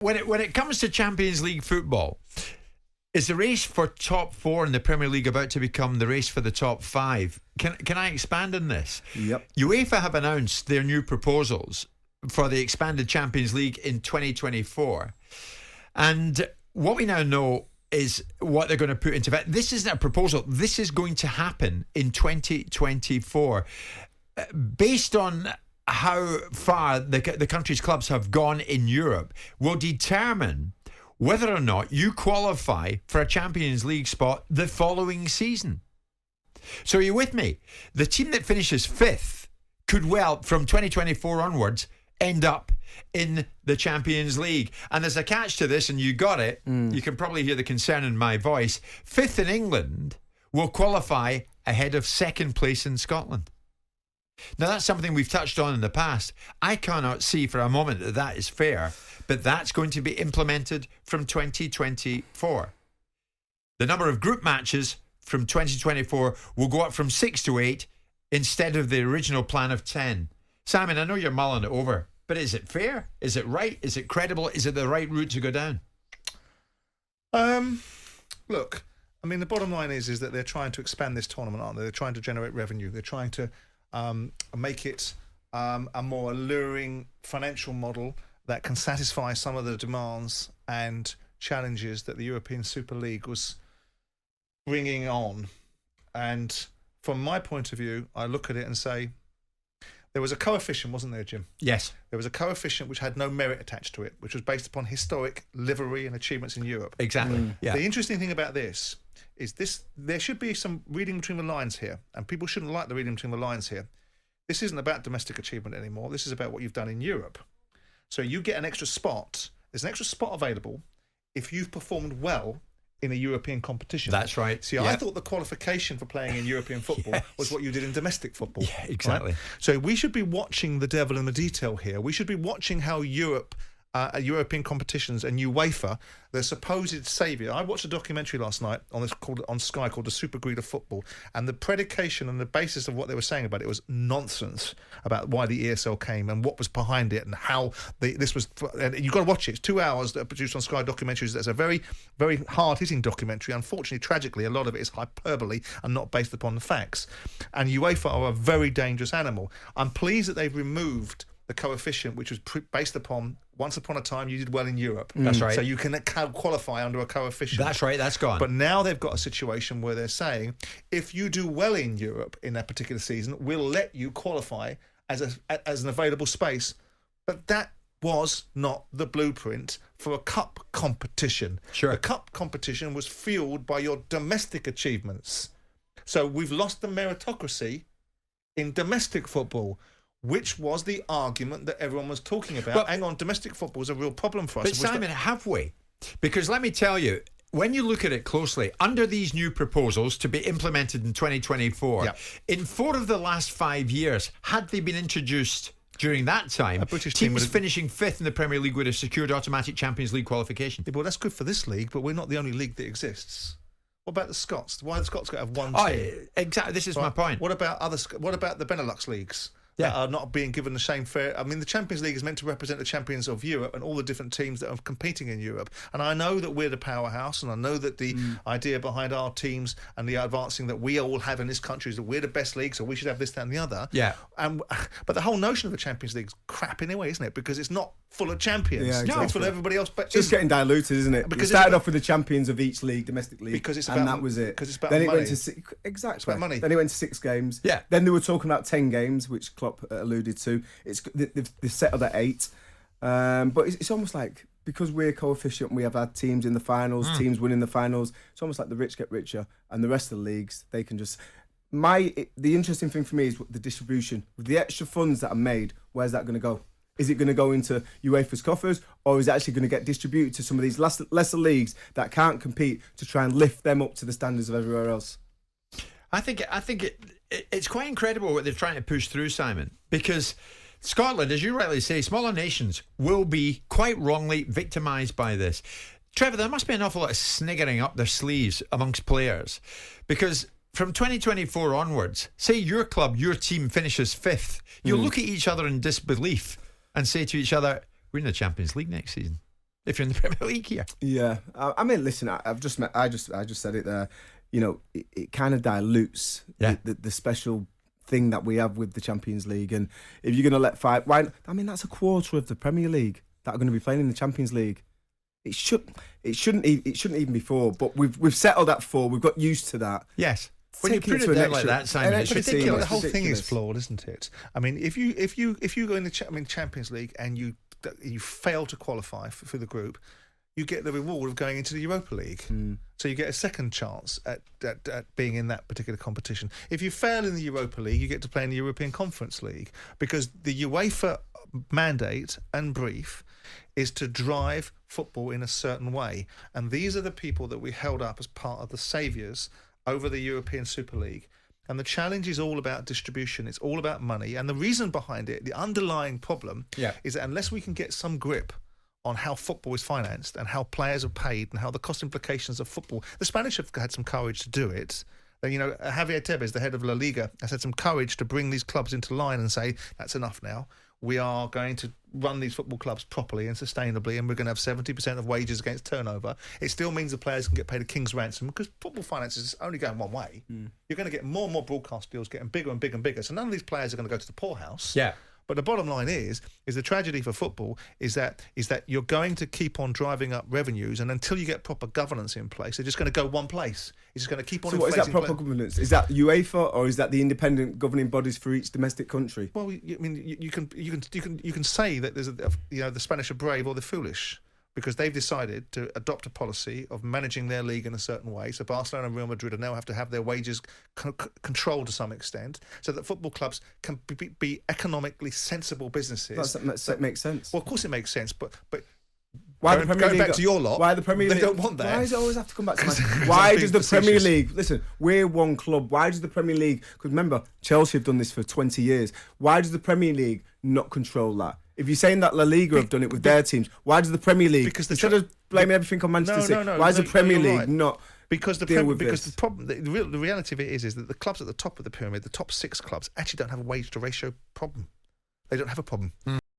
when it comes to Champions League football, is the race for top 4 in the Premier League about to become the race for the top 5? Can I expand on this? Yep. UEFA have announced their new proposals for the expanded Champions League in 2024. And what we now know is what they're going to put into effect. This isn't a proposal. This is going to happen in 2024. Based on how far the country's clubs have gone in Europe, will determine whether or not you qualify for a Champions League spot the following season. So are you with me? The team that finishes 5th could well, from 2024 onwards, end up in the Champions League. And there's a catch to this, and you got it. You can probably hear the concern in my voice. 5th in England will qualify ahead of 2nd place in Scotland. Now, that's something we've touched on in the past. I cannot see for a moment that that is fair, but that's going to be implemented from 2024. The number of group matches from 2024 will go up from 6 to 8 instead of the original plan of 10. Simon, I know you're mulling it over, but is it fair? Is it right? Is it credible? Is it the right route to go down? Look, I mean, the bottom line is that they're trying to expand this tournament, aren't they? They're trying to generate revenue. They're trying to make it a more alluring financial model that can satisfy some of the demands and challenges that the European Super League was bringing on. And from my point of view, I look at it and say, there was a coefficient, wasn't there, Jim? Yes. There was a coefficient which had no merit attached to it, which was based upon historic livery and achievements in Europe. Exactly. Yeah. The interesting thing about this is there should be some reading between the lines here, and people shouldn't like the reading between the lines here. This isn't about domestic achievement anymore. This is about what you've done in Europe. So you get an extra spot. There's an extra spot available if you've performed well in a European competition. That's right. See, I thought the qualification for playing in European football was what you did in domestic football. Yeah, exactly. Right? So we should be watching the devil in the detail here. We should be watching how European competitions and UEFA, the supposed saviour. I watched a documentary last night on Sky called The Super Greed of Football, and the predication and the basis of what they were saying about it was nonsense about why the ESL came and what was behind it and how this was. And you've got to watch it. It's 2 hours that are produced on Sky documentaries. That's a very, very hard-hitting documentary. Unfortunately, tragically, a lot of it is hyperbole and not based upon the facts. And UEFA are a very dangerous animal. I'm pleased that they've removed the coefficient, which was based upon once upon a time you did well in Europe. That's right. So you can qualify under a coefficient. That's right, that's gone. But now they've got a situation where they're saying, if you do well in Europe in that particular season, we'll let you qualify as an available space. But that was not the blueprint for a cup competition. Sure. The cup competition was fueled by your domestic achievements. So we've lost the meritocracy in domestic football, which was the argument that everyone was talking about. But, hang on, domestic football is a real problem for us. But Simon, have we? Because let me tell you, when you look at it closely, under these new proposals to be implemented in 2024, in 4 of the last 5 years, had they been introduced during that time, teams finishing 5th in the Premier League would have secured automatic Champions League qualification. Yeah, well, that's good for this league, but we're not the only league that exists. What about the Scots? Why have the Scots got to have one team? Exactly, this is my point. What about the Benelux leagues? That are not being given the same fair. I mean, the Champions League is meant to represent the champions of Europe and all the different teams that are competing in Europe. And I know that we're the powerhouse, and I know that the idea behind our teams and the advancing that we all have in this country is that we're the best league, so we should have this, that, and the other. Yeah. But the whole notion of the Champions League is crap anyway, isn't it? Because it's not full of champions. Yeah, exactly. It's full of everybody else. But it's just getting diluted, isn't it? Because it started off with the champions of each league, domestic league, because it's about, and that was it. Because it's about then money. It went to exactly. It's about money. Then it went to 6 games. Yeah. Then they were talking about 10 games, which Klopp alluded to. It's they've settled at 8, but it's almost like, because we're coefficient, we have had teams in the finals, teams winning the finals. It's almost like the rich get richer, and the rest of the leagues, they can just. The interesting thing for me is the distribution. With the extra funds that are made, where's that going to go? Is it going to go into UEFA's coffers, or is it actually going to get distributed to some of these lesser leagues that can't compete to try and lift them up to the standards of everywhere else? I think it's quite incredible what they're trying to push through, Simon, because Scotland, as you rightly say, smaller nations will be quite wrongly victimised by this. Trevor, there must be an awful lot of sniggering up their sleeves amongst players, because from 2024 onwards, say your club, your team finishes 5th, you'll look at each other in disbelief and say to each other, we're in the Champions League next season. if you're in the Premier League here. Yeah, I mean, listen, I just said it there. You know, it kind of dilutes the special thing that we have with the Champions League. And if you're going to let that's a quarter of the Premier League that are going to be playing in the Champions League. It shouldn't even be 4, but we've settled at 4. We've got used to that. Yes. When you put it down like that, Simon, it's ridiculous. The whole thing is flawed, isn't it? I mean, if you go in the Champions League and you fail to qualify for the group, you get the reward of going into the Europa League. So you get a second chance at being in that particular competition. If you fail in the Europa League, you get to play in the European Conference League, because the UEFA mandate and brief is to drive football in a certain way. And these are the people that we held up as part of the saviours over the European Super League. And the challenge is all about distribution. It's all about money. And the reason behind it, the underlying problem, is that unless we can get some grip on how football is financed and how players are paid and how the cost implications of football, the Spanish have had some courage to do it. You know, Javier Tebas, the head of La Liga, has had some courage to bring these clubs into line and say, that's enough now. We are going to run these football clubs properly and sustainably, and we're going to have 70% of wages against turnover. It still means the players can get paid a king's ransom, because football finance is only going one way. You're going to get more and more broadcast deals getting bigger and bigger and bigger. So none of these players are going to go to the poorhouse. Yeah. But the bottom line is the tragedy for football is that you're going to keep on driving up revenues, and until you get proper governance in place, they're just going to go one place. It's just going to keep on. So what is that proper governance? Is that UEFA, or is that the independent governing bodies for each domestic country? Well, I mean, you can say that there's the Spanish are brave or they're foolish, because they've decided to adopt a policy of managing their league in a certain way. So Barcelona and Real Madrid now have to have their wages controlled to some extent, so that football clubs can be economically sensible businesses. That makes sense. Well, of course it makes sense, but why going back to your lot, why the Premier League? They don't want that. Why does it always have to come back to why does the Premier League? Listen, we're one club. Why does the Premier League? Because remember, Chelsea have done this for 20 years. Why does the Premier League not control that? If you're saying that La Liga have done it with their teams, why does the Premier League, instead of blaming everything on Manchester City, why does the Premier League not deal with this? The problem, the reality of it is that the clubs at the top of the pyramid, the top 6 clubs, actually don't have a wage to ratio problem. They don't have a problem.